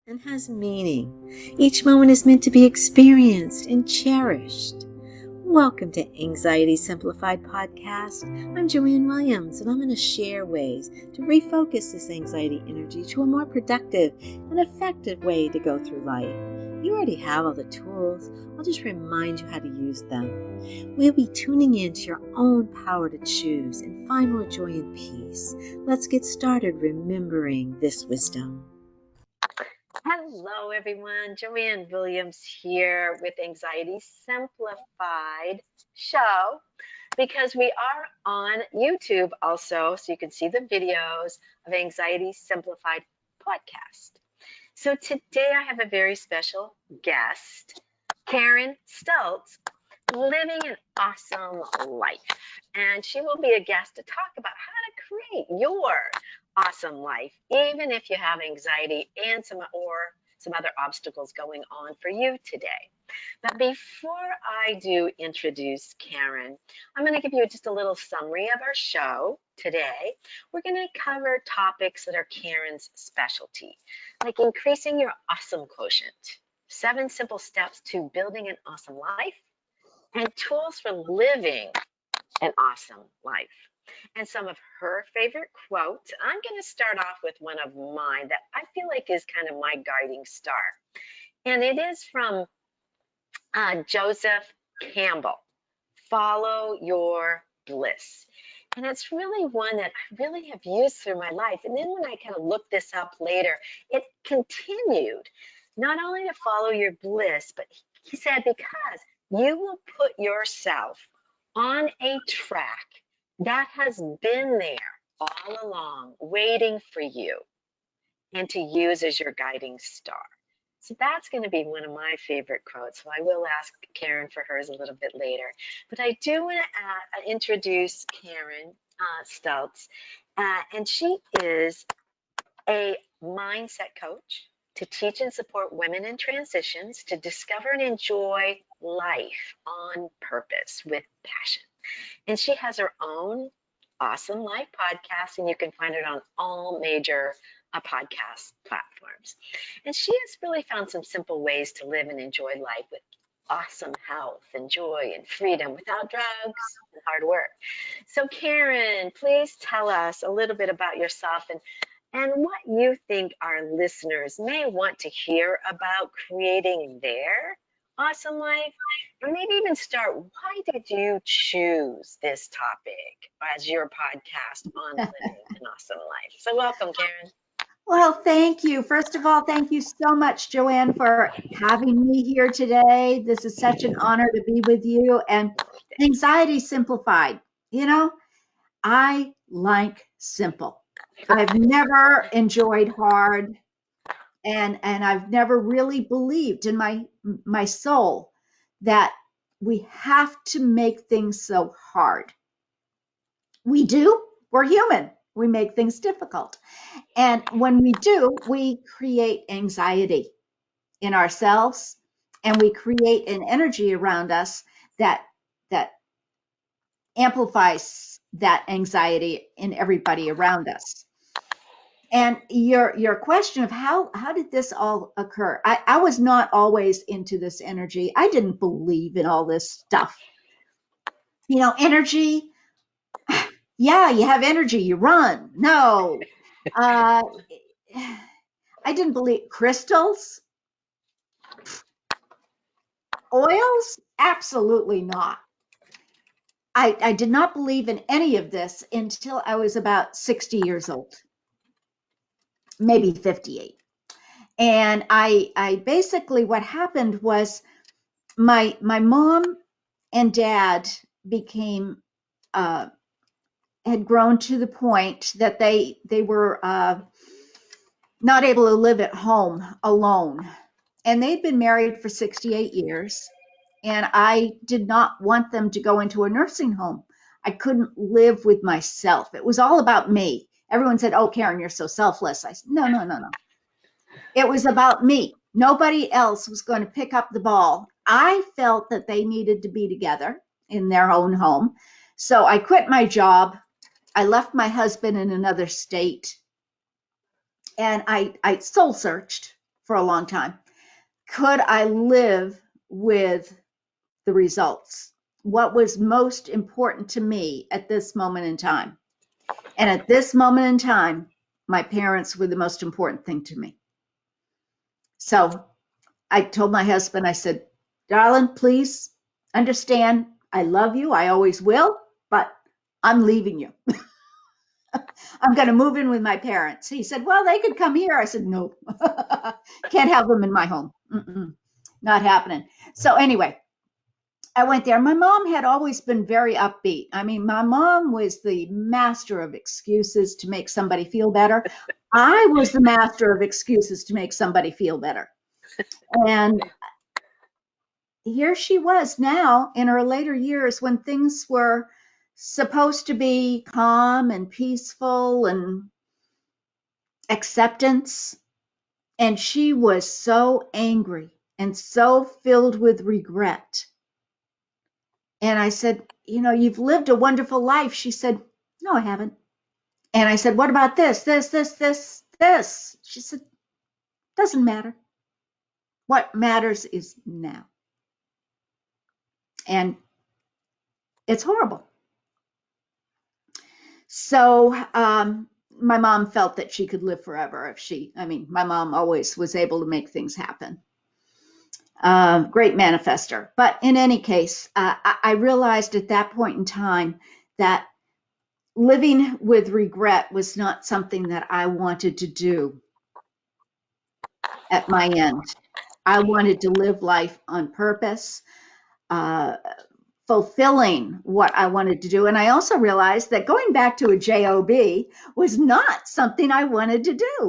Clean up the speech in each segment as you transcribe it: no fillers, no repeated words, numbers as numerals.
and has meaning. Each moment is meant to be experienced and cherished. Welcome to Anxiety Simplified Podcast. I'm Joanne Williams, and I'm going to share ways to refocus this anxiety energy to a more productive and effective way to go through life. You already have all the tools. I'll just remind you how to use them. We'll be tuning into your own power to choose and find more joy and peace. Let's get started remembering this wisdom. Hello, everyone. Joanne Williams here with Anxiety Simplified show, because we are on YouTube also, so you can see the videos of Anxiety Simplified podcast. So today I have a very special guest, Karen Stultz, living an awesome life. And she will be a guest to talk about how to create your awesome life, even if you have anxiety and some other obstacles going on for you today. But before I do introduce Karen, I'm going to give you just a little summary of our show today. We're going to cover topics that are Karen's specialty, like increasing your awesome quotient, 7 simple steps to building an awesome life, and tools for living an awesome life, and some of her favorite quotes. I'm going to start off with one of mine that I feel like is kind of my guiding star. And it is from Joseph Campbell, Follow Your Bliss. And it's really one that I really have used through my life. And then when I kind of looked this up later, it continued not only to follow your bliss, but he said, because you will put yourself on a track that has been there all along, waiting for you and to use as your guiding star. So that's going to be one of my favorite quotes. So I will ask Karen for hers a little bit later. But I do want to introduce Karen Stultz. And she is a mindset coach to teach and support women in transitions to discover and enjoy life on purpose with passion. And she has her own Awesome Life podcast, and you can find it on all major podcast platforms. And she has really found some simple ways to live and enjoy life with awesome health and joy and freedom without drugs and hard work. So Karen, please tell us a little bit about yourself and what you think our listeners may want to hear about creating their awesome life, and maybe even start, why did you choose this topic as your podcast on living an awesome life? So welcome, Karen. Well, thank you. First of all, thank you so much, Joanne, for having me here today. This is such an honor to be with you. And Anxiety Simplified. You know, I like simple. I've never enjoyed hard, and I've never really believed in my soul that we have to make things so hard. We do. We're human. We make things difficult. And when we do, we create anxiety in ourselves, and we create an energy around us that amplifies that anxiety in everybody around us. And your question of how did this all occur? I was not always into this energy. I didn't believe in all this stuff. You know, energy, yeah, you have energy, you run. No. I didn't believe crystals, oils, absolutely not. I did not believe in any of this until I was about 60 years old, maybe 58. And I basically, what happened was my mom and dad became had grown to the point that they were not able to live at home alone. And they'd been married for 68 years. And I did not want them to go into a nursing home. I couldn't live with myself. It was all about me. Everyone said, "Oh, Karen, you're so selfless." I said, no. It was about me. Nobody else was going to pick up the ball. I felt that they needed to be together in their own home. So I quit my job. I left my husband in another state, and I soul searched for a long time. Could I live with the results? What was most important to me at this moment in time? And at this moment in time, my parents were the most important thing to me. So I told my husband, I said, darling, please understand, I love you. I always will, but I'm leaving you. I'm going to move in with my parents. He said, well, they could come here. I said, no, can't have them in my home. Not happening. So anyway, I went there. My mom had always been very upbeat. I mean, my mom was the master of excuses to make somebody feel better. I was the master of excuses to make somebody feel better. And here she was now in her later years when things were supposed to be calm and peaceful and acceptance. And she was so angry and so filled with regret. And I said, you know, you've lived a wonderful life. She said, no, I haven't. And I said, what about this? She said, doesn't matter. What matters is now. And it's horrible. So my mom felt that she could live forever if my mom always was able to make things happen. Great manifester. But in any case, I realized at that point in time that living with regret was not something that I wanted to do at my end. I wanted to live life on purpose, fulfilling what I wanted to do. And I also realized that going back to a job was not something I wanted to do.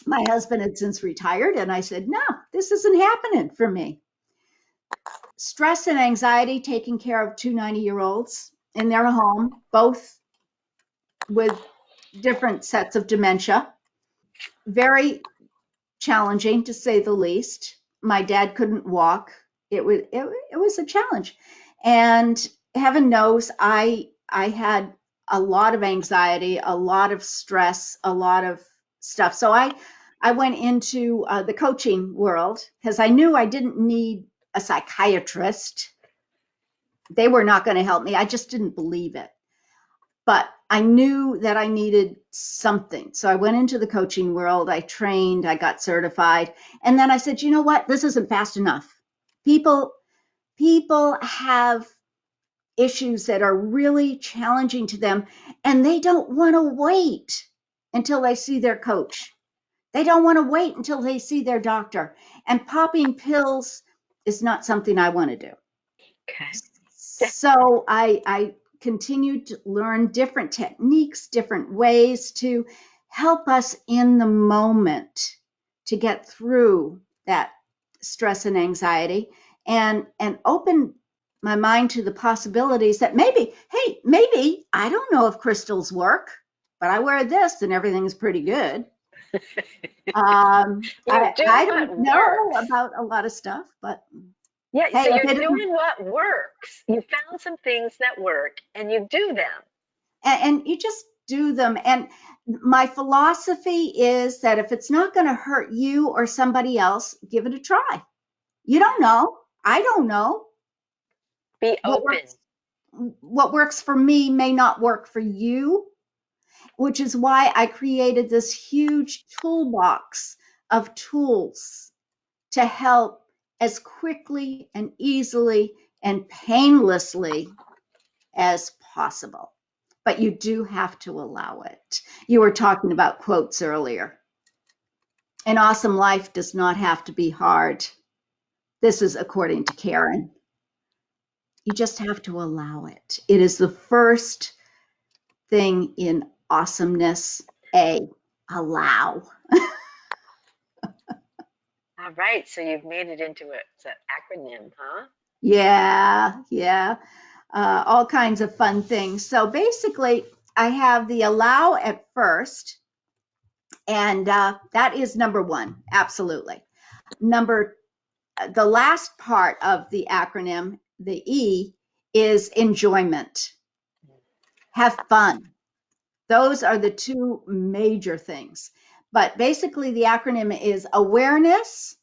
My husband had since retired, and I said, no, this isn't happening for me. Stress and anxiety, taking care of two 90-year-olds in their home, both with different sets of dementia. Very challenging, to say the least. My dad couldn't walk. It was a challenge. And heaven knows I had a lot of anxiety, a lot of stress, a lot of stuff. So I went into the coaching world because I knew I didn't need a psychiatrist. They were not going to help me. I just didn't believe it. But I knew that I needed something. So I went into the coaching world. I trained, I got certified. And then I said, you know what? This isn't fast enough. People have issues that are really challenging to them, and they don't want to wait until they see their coach. They don't want to wait until they see their doctor. And popping pills is not something I want to do. Okay. So I continued to learn different techniques, different ways to help us in the moment to get through that stress and anxiety, and open my mind to the possibilities that maybe I don't know if crystals work, but I wear this and everything's pretty good. I don't know about a lot of stuff, but yeah, hey, so you're doing what works. You found some things that work and you do them. And you just do them. And my philosophy is that if it's not going to hurt you or somebody else, give it a try. You don't know. I don't know. Be open. What works for me may not work for you, which is why I created this huge toolbox of tools to help as quickly and easily and painlessly as possible. But you do have to allow it. You were talking about quotes earlier. An awesome life does not have to be hard. This is according to Karen. You just have to allow it. It is the first thing in awesomeness. Allow. All right, so you've made it into an acronym, huh? Yeah. All kinds of fun things. So basically, I have the allow at first, and that is number one, absolutely. The last part of the acronym, the E, is enjoyment. Have fun. Those are the two major things. But basically the acronym is awareness,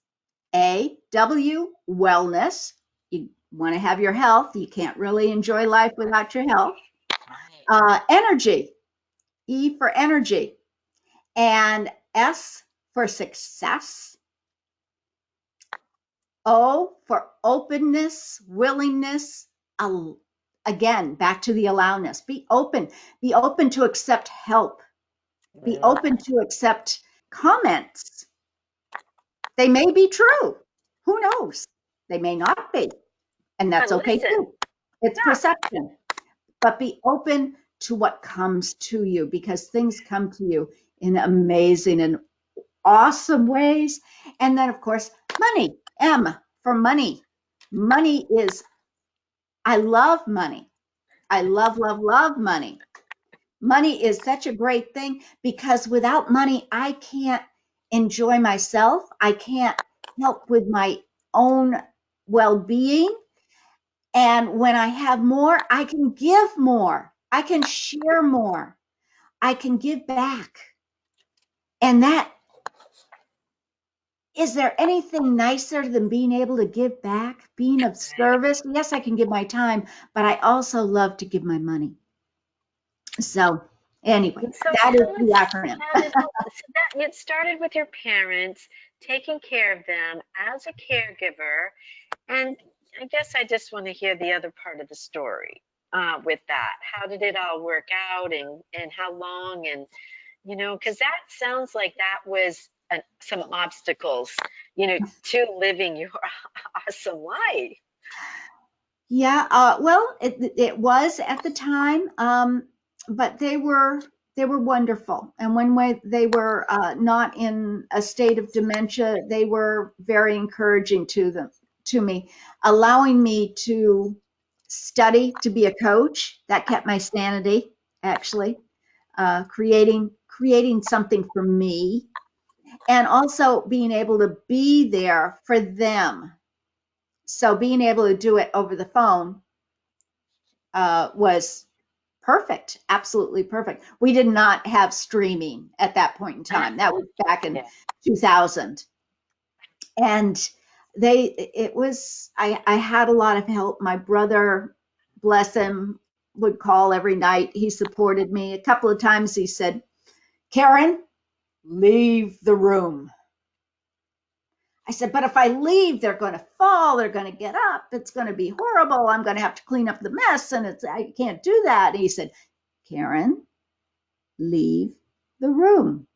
wellness. You want to have your health. You can't really enjoy life without your health. Energy, E for energy, and S for success. O for openness, willingness. Again, back to the allowness. Be open to accept help. Be open to accept comments. They may be true. Who knows? They may not be. And that's okay too. It's perception. But be open to what comes to you, because things come to you in amazing and awesome ways. And then, of course, money. M for money. Money is, I love money. I love, love, love money. Money is such a great thing, because without money, I can't enjoy myself. I can't help with my own well-being. And when I have more, I can give more. I can share more. I can give back. And that, is there anything nicer than being able to give back, being of service? Yes, I can give my time, but I also love to give my money. So anyway, that is the acronym. It started with your parents, taking care of them as a caregiver. And I guess I just want to hear the other part of the story with that. How did it all work out, and how long? And, you know, because that sounds like that was some obstacles, you know, to living your awesome life. Yeah, well, it was at the time, but they were wonderful. And when they were not in a state of dementia, they were very encouraging to me, allowing me to study to be a coach. That kept my sanity, actually, creating something for me, and also being able to be there for them. So being able to do it over the phone was perfect, absolutely perfect. We did not have streaming at that point in time. That was back in 2000. And I had a lot of help. My brother, bless him, would call every night. He supported me. A couple of times he said, "Karen, leave the room." I said, "But if I leave, they're going to fall. They're going to get up. It's going to be horrible. I'm going to have to clean up the mess, and I can't do that." And he said, "Karen, leave the room."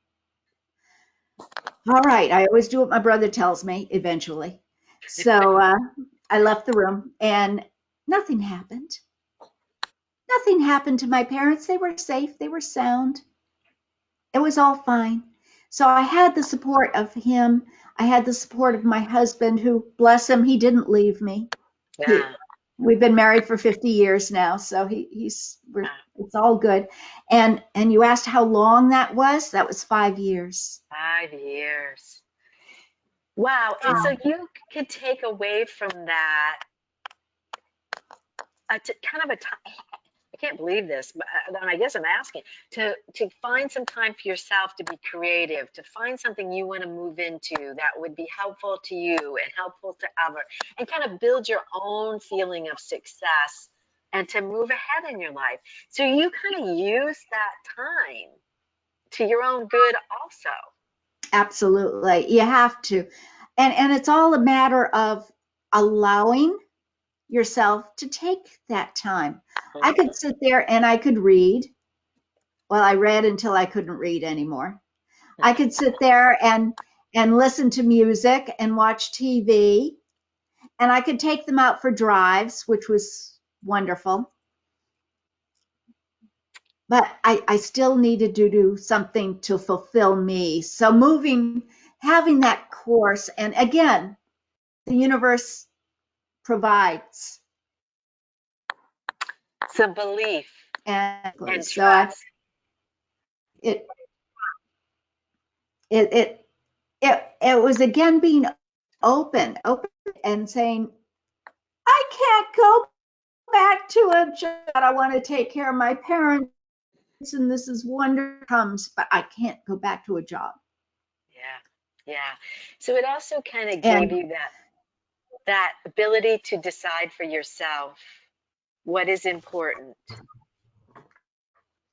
All right. I always do what my brother tells me eventually. So I left the room, and nothing happened. Nothing happened to my parents. They were safe. They were sound. It was all fine. So I had the support of him. I had the support of my husband, who, bless him, he didn't leave me. We've been married for 50 years now, so it's all good. And you asked how long that was? That was 5 years. 5 years. Wow. And so you could take away from that kind of a time. I can't believe this, but I guess I'm asking to find some time for yourself to be creative, to find something you want to move into that would be helpful to you and helpful to others, and kind of build your own feeling of success and to move ahead in your life. So you kind of use that time to your own good also. Absolutely. You have to. And it's all a matter of allowing yourself to take that time. I could sit there and I could read. Well, I read until I couldn't read anymore. I could sit there and listen to music and watch TV, and I could take them out for drives, which was wonderful. But I still needed to do something to fulfill me. So having that course, and again, the universe provides some belief and trust. So it was again being open and saying, I can't go back to a job. I want to take care of my parents, and this is wonderful comes, but I can't go back to a job. Yeah. So it also kind of gave And you that ability to decide for yourself what is important.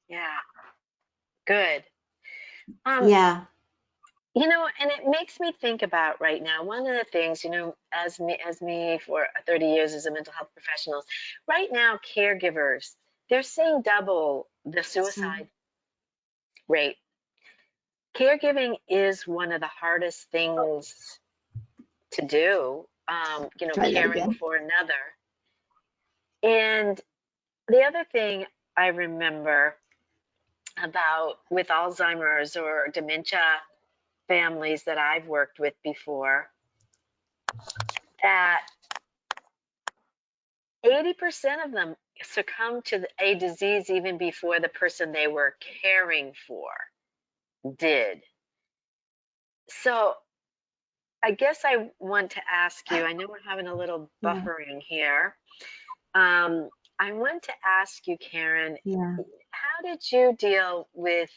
Yeah. Good. Um, yeah, and it makes me think about right now, one of the things, as me for 30 years as a mental health professional, right now caregivers, they're seeing double the so suicide rate. Caregiving is one of the hardest things to do, try that caring again. for another. And the other thing I remember about with Alzheimer's or dementia families that I've worked with before, that 80% of them succumb to a disease even before the person they were caring for did. So I guess I want to ask you, I know we're having a little Yeah, buffering here. I want to ask you, Karen, yeah. how did you deal with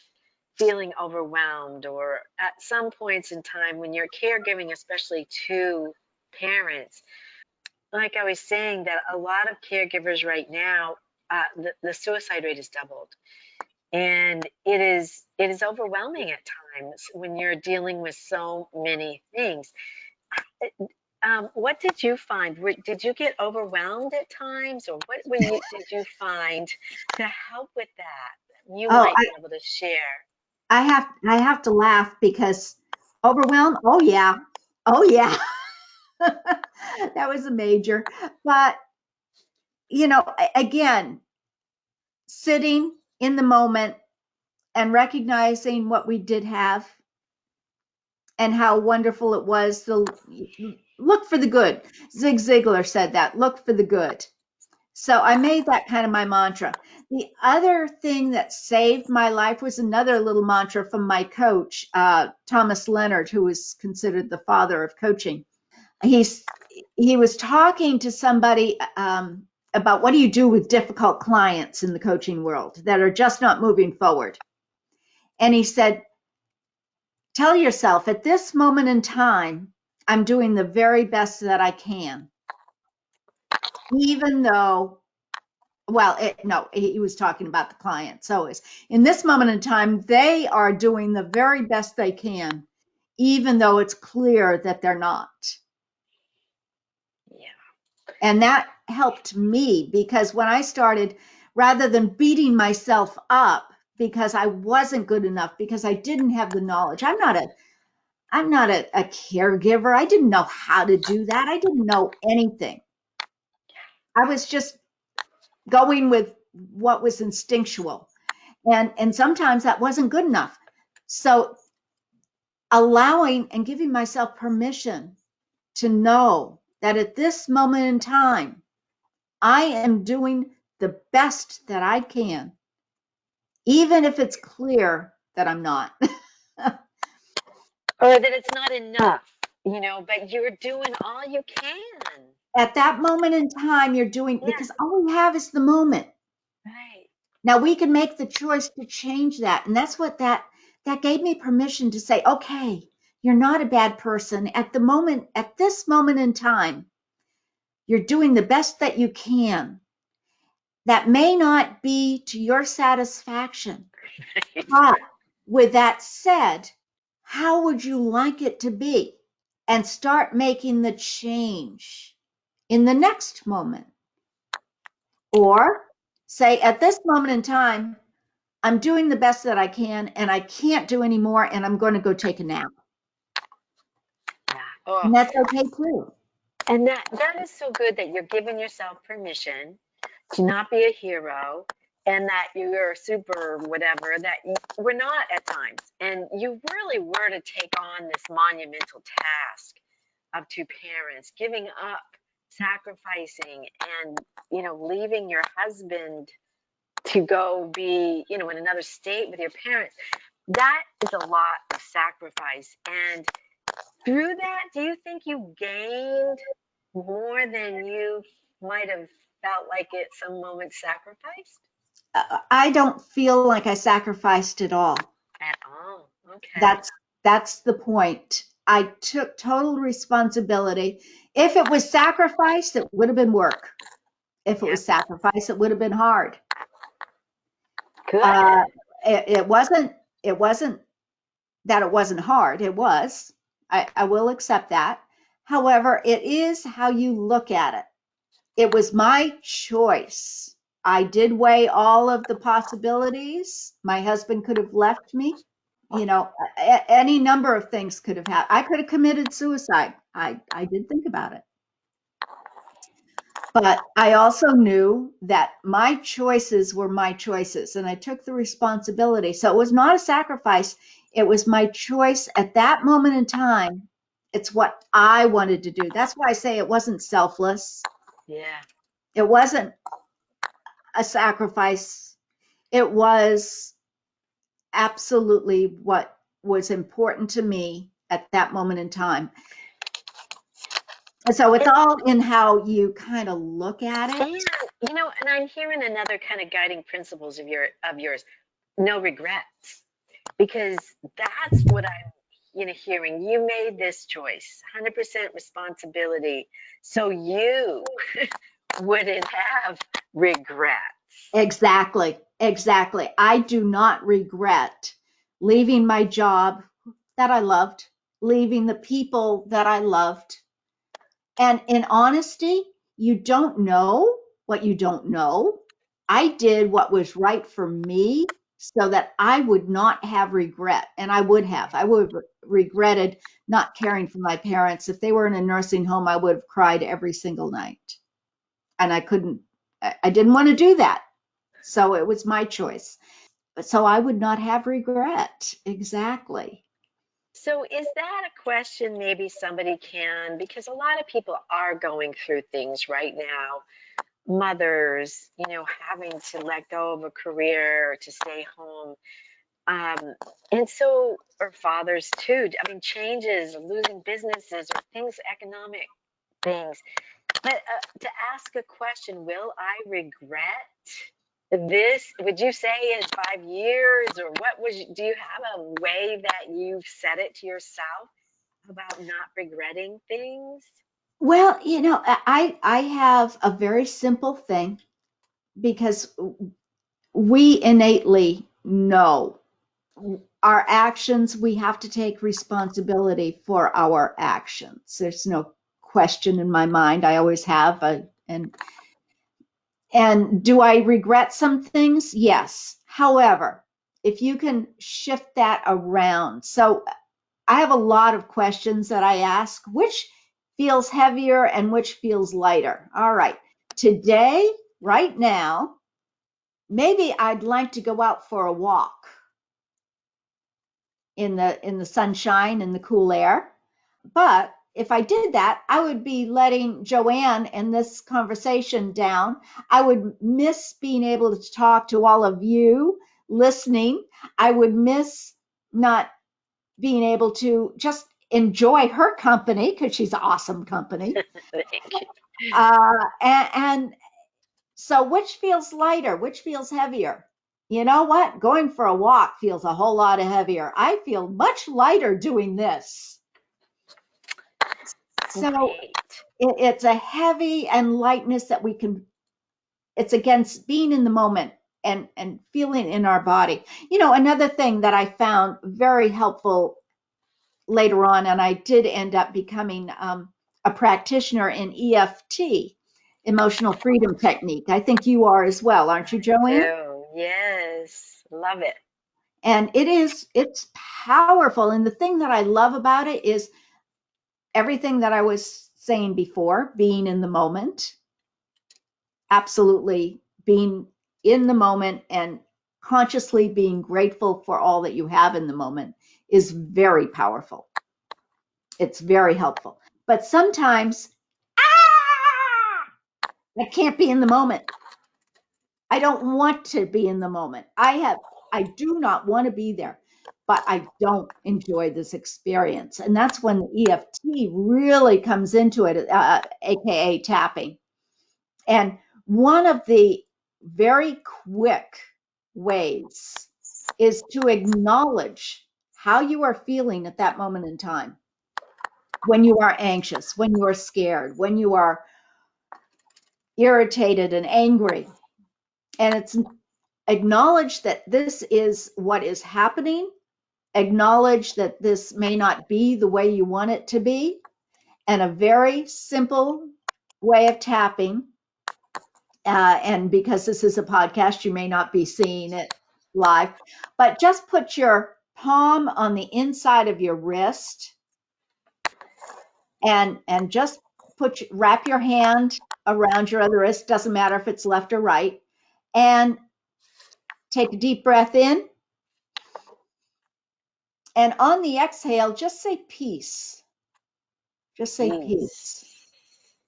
feeling overwhelmed or at some points in time when you're caregiving, especially to parents? Like I was saying, that a lot of caregivers right now, the suicide rate is doubled. And it is overwhelming at times when you're dealing with so many things. What did you find? Did you get overwhelmed at times, or what did you find to help with that? You Oh, might be able to share. I have to laugh because overwhelmed. Oh yeah, oh yeah. That was a major. But again, sitting in the moment and recognizing what we did have and how wonderful it was to look for the good. Zig Ziglar said that, look for the good. So I made that kind of my mantra. The other thing that saved my life was another little mantra from my coach, Thomas Leonard, who is considered the father of coaching. He's he was talking to somebody about what do you do with difficult clients in the coaching world that are just not moving forward. And he said, tell yourself at this moment in time, I'm doing the very best that I can, even though, well, no, he was talking about the client. So it's in this moment in time, they are doing the very best they can, even though it's clear that they're not. Yeah. And that helped me because when I started, rather than beating myself up because I wasn't good enough, because I didn't have the knowledge, I'm not a caregiver. I didn't know how to do that. I didn't know anything. I was just going with what was instinctual. And sometimes that wasn't good enough. So allowing and giving myself permission to know that at this moment in time, I am doing the best that I can, even if it's clear that I'm not. Or that it's not enough, but you're doing all you can. At that moment in time, you're doing, Yeah. because all we have is the moment. Right. Now we can make the choice to change that. And that's what that gave me permission to say, okay, you're not a bad person. At this moment in time, you're doing the best that you can. That may not be to your satisfaction. But with that said, how would you like it to be? And start making the change in the next moment. Or say, at this moment in time, I'm doing the best that I can and I can't do any more and I'm going to go take a nap. Yeah. Oh, And that's okay too. and that is so good that you're giving yourself permission to not be a hero, and that you're super whatever, that we're not at times. And you really were to take on this monumental task of two parents, giving up, sacrificing, and, leaving your husband to go be, in another state with your parents. That is a lot of sacrifice. And through that, do you think you gained more than you might have felt like at some moments sacrificed? I don't feel like I sacrificed at all. At all. Okay. That's the point. I took total responsibility. If it was sacrifice, it would have been work. If it was sacrifice, it would have been hard. Good. It wasn't that it wasn't hard. It was. I will accept that. However, it is how you look at it. It was my choice. I did weigh all of the possibilities. My husband could have left me. You know, any number of things could have happened. I could have committed suicide. I did think about it. But I also knew that my choices were my choices, and I took the responsibility. So it was not a sacrifice. It was my choice at that moment in time. It's what I wanted to do. That's why I say it wasn't selfless. Yeah. It wasn't a sacrifice. It was absolutely what was important to me at that moment in time. And so it's all in how you kind of look at it. And and I'm hearing another kind of guiding principles of yours. No regrets. Because that's what I'm hearing. You made this choice, 100% responsibility. So you wouldn't have regrets. Exactly. I do not regret leaving my job that I loved, leaving the people that I loved. And in honesty, you don't know what you don't know. I did what was right for me so that I would not have regret. And I would have regretted not caring for my parents. If they were in a nursing home, I would have cried every single night. And I didn't want to do that. So it was my choice. So I would not have regret. Exactly. So is that a question maybe somebody can, because a lot of people are going through things right now, mothers, having to let go of a career to stay home. And so, or fathers too. I mean, changes, losing businesses, or things, economic things. But to ask a question, will I regret this? Would you say in 5 years, or do you have a way that you've said it to yourself about not regretting things? Well, I have a very simple thing because we innately know our actions. We have to take responsibility for our actions. There's no question in my mind. I always have. And do I regret some things? Yes. However, if you can shift that around. So I have a lot of questions that I ask, which feels heavier and which feels lighter. All right. Today, right now, maybe I'd like to go out for a walk in the sunshine and the cool air. But if I did that, I would be letting Joanne and this conversation down. I would miss being able to talk to all of you listening. I would miss not being able to just enjoy her company because she's awesome company. And so which feels lighter? Which feels heavier? You know what? Going for a walk feels a whole lot heavier. I feel much lighter doing this. So it's a heavy and lightness that we can, it's against being in the moment and feeling in our body. Another thing that I found very helpful later on, and I did end up becoming a practitioner in EFT, emotional freedom technique. I think you are as well, aren't you, Joanne? Oh, yes, love it. And it's powerful. And the thing that I love about it is everything that I was saying before, being in the moment, absolutely being in the moment and consciously being grateful for all that you have in the moment is very powerful. It's very helpful. But sometimes I can't be in the moment. I don't want to be in the moment. I do not want to be there, but I don't enjoy this experience. And that's when the EFT really comes into it, AKA tapping. And one of the very quick ways is to acknowledge how you are feeling at that moment in time. when you are anxious, when you are scared, when you are irritated and angry. And it's acknowledge that this is what is happening. Acknowledge that this may not be the way you want it to be. And a very simple way of tapping, and because this is a podcast, you may not be seeing it live, but just put your palm on the inside of your wrist and just wrap your hand around your other wrist. Doesn't matter if it's left or right, and take a deep breath in. And on the exhale, just say peace. Just say peace.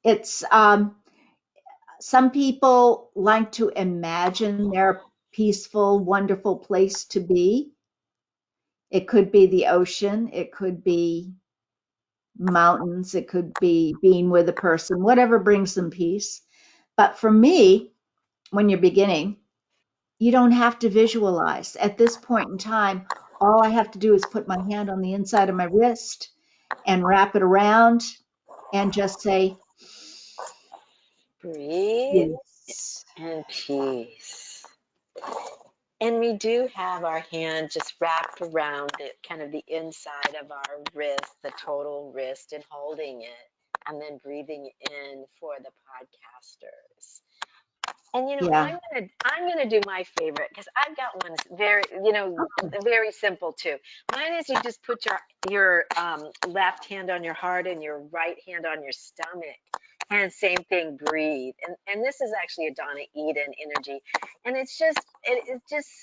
It's some people like to imagine their peaceful, wonderful place to be. It could be the ocean, it could be mountains, it could be being with a person, whatever brings them peace. But for me, when you're beginning, you don't have to visualize. At this point in time, all I have to do is put my hand on the inside of my wrist and wrap it around and just say, breathe yes. and peace. And we do have our hand just wrapped around it, kind of the inside of our wrist, the total wrist, and holding it, and then breathing in for the podcasters. And Yeah. I'm gonna do my favorite, because I've got one very, very simple too. Mine is you just put your left hand on your heart and your right hand on your stomach, and same thing, breathe. And this is actually a Donna Eden energy, and it's just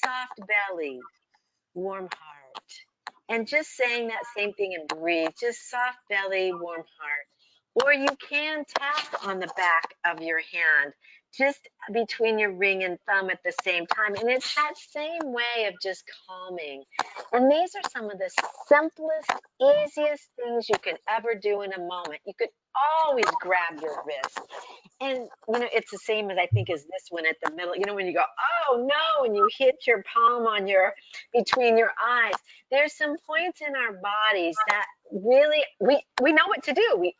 soft belly, warm heart, and just saying that same thing and breathe. Just soft belly, warm heart. Or you can tap on the back of your hand, just between your ring and thumb at the same time. And it's that same way of just calming. And these are some of the simplest, easiest things you can ever do in a moment. You could always grab your wrist. And, it's the same as I think as this one at the middle, when you go, oh no, and you hit your palm on between your eyes. There's some points in our bodies that really, we know what to do. We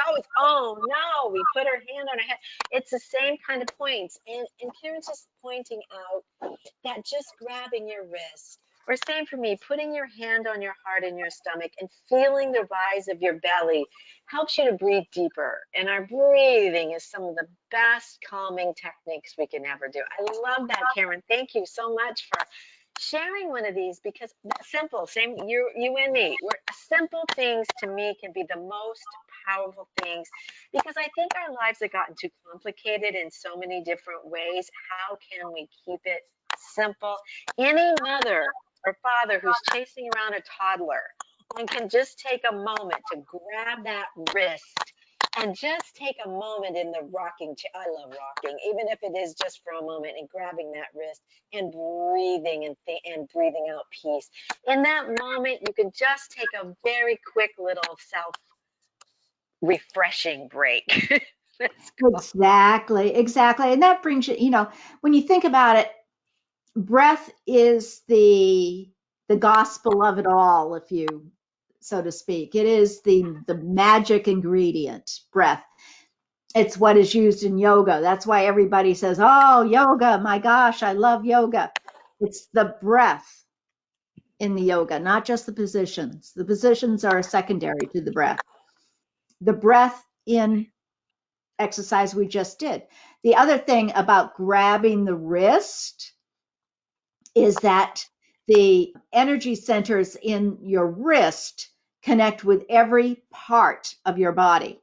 always, oh no, we put our hand on our head. It's the same kind of points. And Karen's just pointing out that just grabbing your wrist, or same for me, putting your hand on your heart and your stomach and feeling the rise of your belly helps you to breathe deeper. And our breathing is some of the best calming techniques we can ever do. I love that, Karen. Thank you so much for sharing one of these, because simple, same, you and me, simple things to me can be the most powerful things, because I think our lives have gotten too complicated in so many different ways. How can we keep it simple? Any mother or father who's chasing around a toddler and can just take a moment to grab that wrist and just take a moment in the rocking chair. I love rocking, even if it is just for a moment, and grabbing that wrist and breathing and breathing out peace. In that moment, you can just take a very quick little self-refreshing break. Exactly. And that brings you, when you think about it, breath is the gospel of it all, if you, so to speak. It is the magic ingredient, breath. It's what is used in yoga. That's why everybody says, oh, yoga, my gosh, I love yoga. It's the breath in the yoga, not just the positions. The positions are secondary to the breath. The breath in exercise we just did. The other thing about grabbing the wrist is that the energy centers in your wrist connect with every part of your body.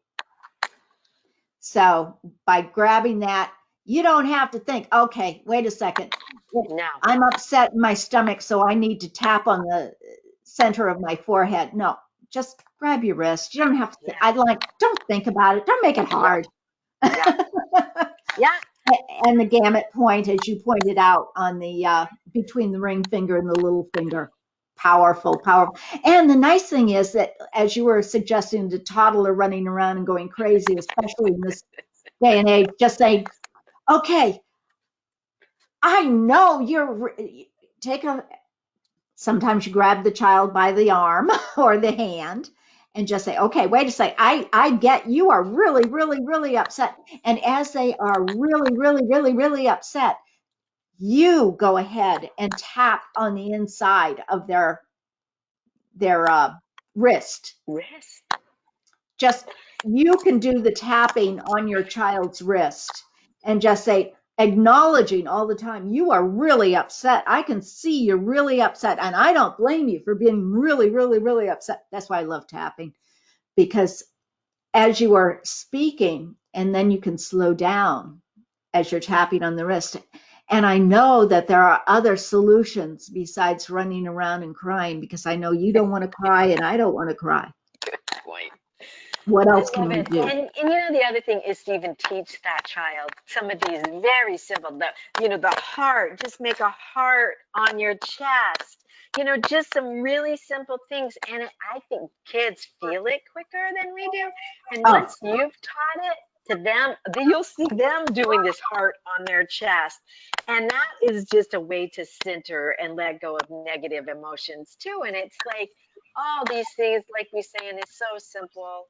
So by grabbing that, you don't have to think, okay, wait a second. No. I'm upset in my stomach, so I need to tap on the center of my forehead. No, just grab your wrist. You don't have to, don't think about it. Don't make it hard. Yeah. And the gamut point, as you pointed out, on the between the ring finger and the little finger. Powerful. And the nice thing is that, as you were suggesting, the toddler running around and going crazy, especially in this day and age, just say, okay, I know sometimes you grab the child by the arm or the hand and just say, okay, wait a second. I get you are really, really, really upset. And as they are really, really, really, really upset, you go ahead and tap on the inside of their wrist. Wrist. Just, you can do the tapping on your child's wrist and just say, acknowledging all the time, you are really upset. I can see you're really upset. And I don't blame you for being really, really, really upset. That's why I love tapping, because as you are speaking, and then you can slow down as you're tapping on the wrist. And I know that there are other solutions besides running around and crying, because I know you don't want to cry and I don't want to cry. Good point. What I else can love we it. do? And you know, the other thing is to even teach that child some of these very simple, the heart, just make a heart on your chest. Just some really simple things. And I think kids feel it quicker than we do. And Oh, once you've taught it to them, then you'll see them doing this heart on their chest. And that is just a way to center and let go of negative emotions too. And it's like all these things, like we say, and it's so simple.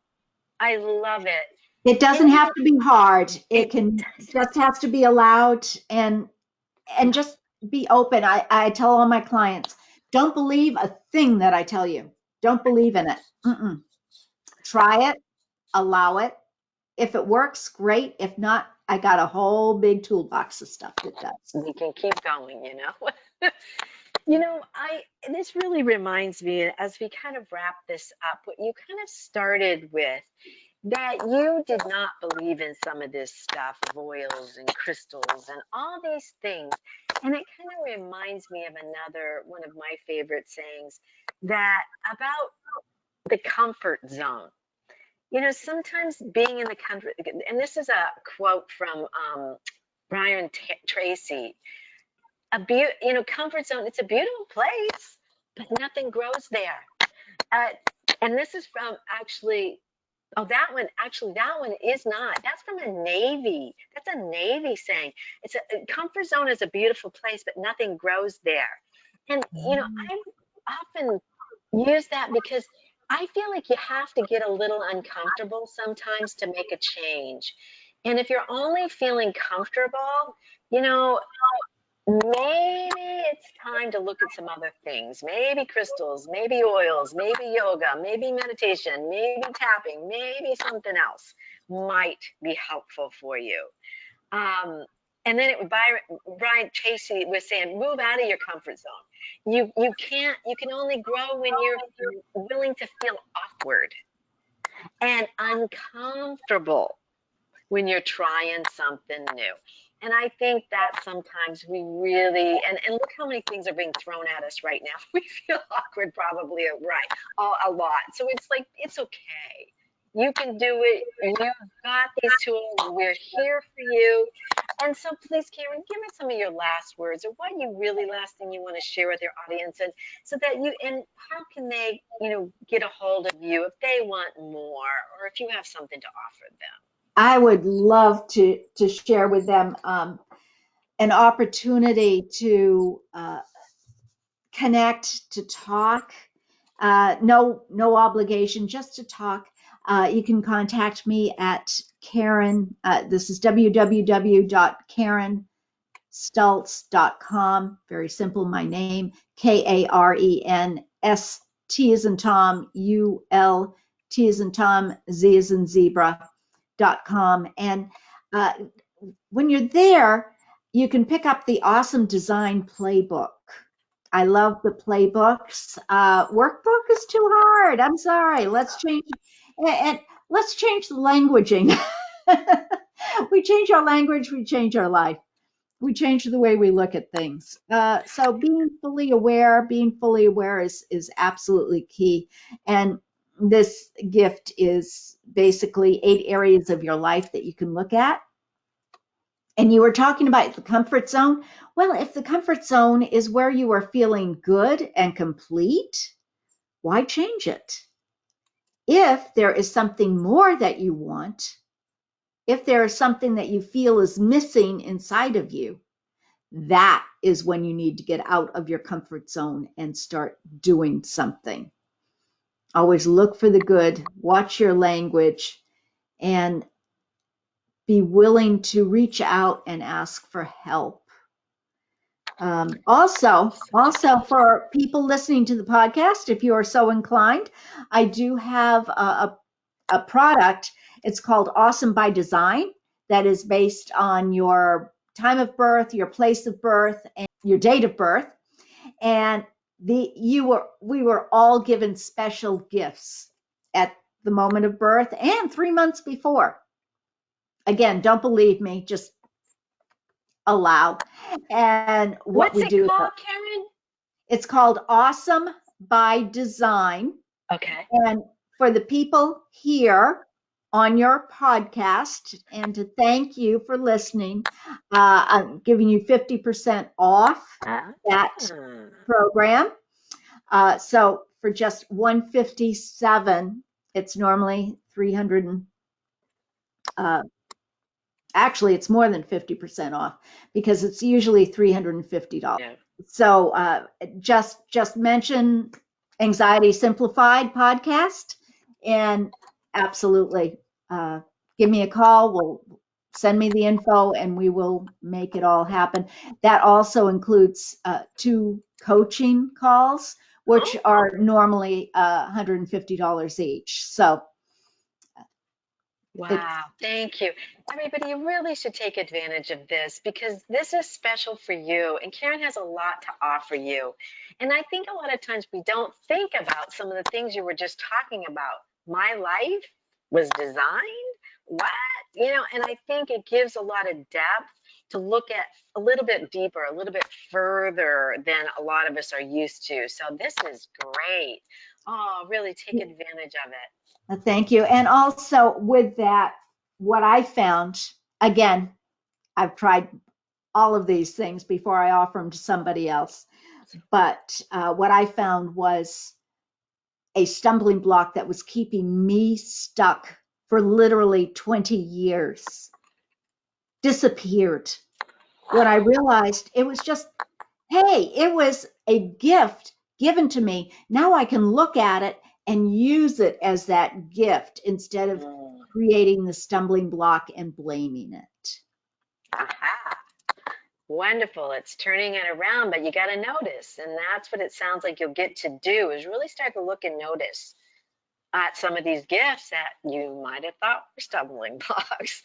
I love it. it doesn't And have to be hard. It it can does. just has to be allowed, and just be open. I tell all my clients, don't believe a thing that I tell you. Don't believe in it. Mm-mm. Try it, allow it. If it works, great. If not, I got a whole big toolbox of stuff that does. We can keep going. This really reminds me, as we kind of wrap this up, what you kind of started with, that you did not believe in some of this stuff, oils and crystals and all these things. And it kind of reminds me of another one of my favorite sayings, that about the comfort zone. Sometimes being in the comfort, and this is a quote from Brian Tracy, comfort zone, it's a beautiful place, but nothing grows there. And this is from that one is not. That's from a Navy. That's a Navy saying. A comfort zone is a beautiful place, but nothing grows there. And, I often use that because I feel like you have to get a little uncomfortable sometimes to make a change. And if you're only feeling comfortable, you know, maybe it's time to look at some other things. Maybe crystals, maybe oils, maybe yoga, maybe meditation, maybe tapping, maybe something else might be helpful for you. And then Brian Tracy was saying, move out of your comfort zone. You can only grow when you're willing to feel awkward and uncomfortable when you're trying something new. And I think that sometimes we really, and look how many things are being thrown at us right now. We feel awkward probably, right, a lot. So it's like, it's okay. You can do it. You've got these tools. We're here for you. And so please, Karen, give us some of your last words, or what last thing you want to share with your audience, and so that and how can they, get a hold of you if they want more, or if you have something to offer them. I would love to share with them an opportunity to connect, to talk. No obligation, just to talk. You can contact me at Karen. This is www.karenstultz.com. Very simple. My name, KAREN ST as in Tom, UL, T as in Tom, Z as in zebra.com. And when you're there, you can pick up the Awesome Design Playbook. I love the playbooks. Workbook is too hard. I'm sorry. Let's change the languaging. We change our language, we change our life. We change the way we look at things. So being fully aware is absolutely key. And this gift is basically 8 areas of your life that you can look at. And you were talking about the comfort zone. Well, if the comfort zone is where you are feeling good and complete, why change it? If there is something more that you want, if there is something that you feel is missing inside of you, that is when you need to get out of your comfort zone and start doing something. Always look for the good, watch your language, and be willing to reach out and ask for help. Also for people listening to the podcast, if you are so inclined, I do have a product. It's called Awesome by Design, that is based on your time of birth, your place of birth, and your date of birth. And we were all given special gifts at the moment of birth and 3 months before. Again, don't believe me, just allow. And what What's we it do, called, Karen? it's called Awesome by Design. Okay. And for the people here on your podcast, and to thank you for listening, I'm giving you 50% off that program. So for just $157, it's normally $300. Actually, it's more than 50% off because it's usually $350. Yeah. So just mention Anxiety Simplified podcast, and absolutely give me a call. We'll send me the info and we will make it all happen. That also includes 2 coaching calls, which are normally $150 each. So wow, thank you. Everybody, you really should take advantage of this because this is special for you. And Karen has a lot to offer you. And I think a lot of times we don't think about some of the things you were just talking about. My life was designed? What? And I think it gives a lot of depth to look at a little bit deeper, a little bit further than a lot of us are used to. So this is great. Oh, really take advantage of it. Thank you. And also with that, what I found, again, I've tried all of these things before I offer them to somebody else. But what I found was a stumbling block that was keeping me stuck for literally 20 years disappeared. When I realized it was just, hey, it was a gift given to me. Now I can look at it and use it as that gift instead of creating the stumbling block and blaming it. Aha. Wonderful. It's turning it around, but you got to notice. And that's what it sounds like you'll get to do is really start to look and notice at some of these gifts that you might have thought were stumbling blocks.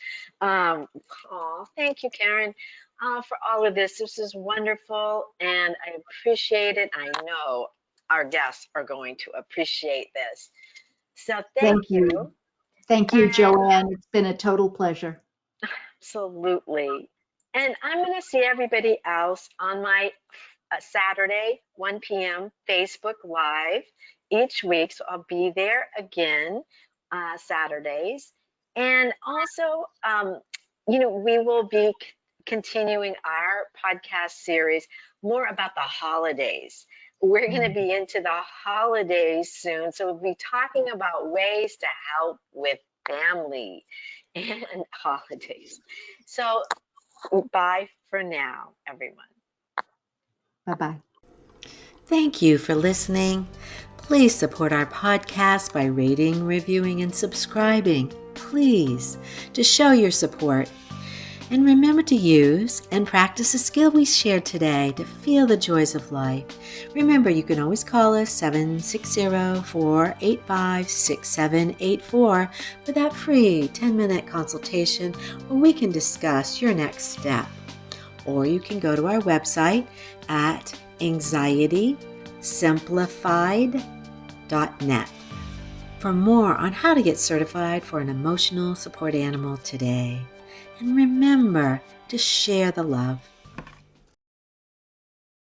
Thank you, Karen, for all of this. This is wonderful, and I appreciate it. I know our guests are going to appreciate this. So thank you. Thank you, Joanne. It's been a total pleasure. Absolutely. And I'm going to see everybody else on my Saturday, 1 p.m. Facebook Live each week. So I'll be there again Saturdays. And also, we will be continuing our podcast series more about the holidays. We're going to be into the holidays soon. So we'll be talking about ways to help with family and holidays. So bye for now, everyone. Bye-bye. Thank you for listening. Please support our podcast by rating, reviewing, and subscribing. Please, to show your support. And remember to use and practice a skill we shared today to feel the joys of life. Remember, you can always call us 760-485-6784 for that free 10-minute consultation where we can discuss your next step. Or you can go to our website at anxietysimplified.net for more on how to get certified for an emotional support animal today. And remember to share the love.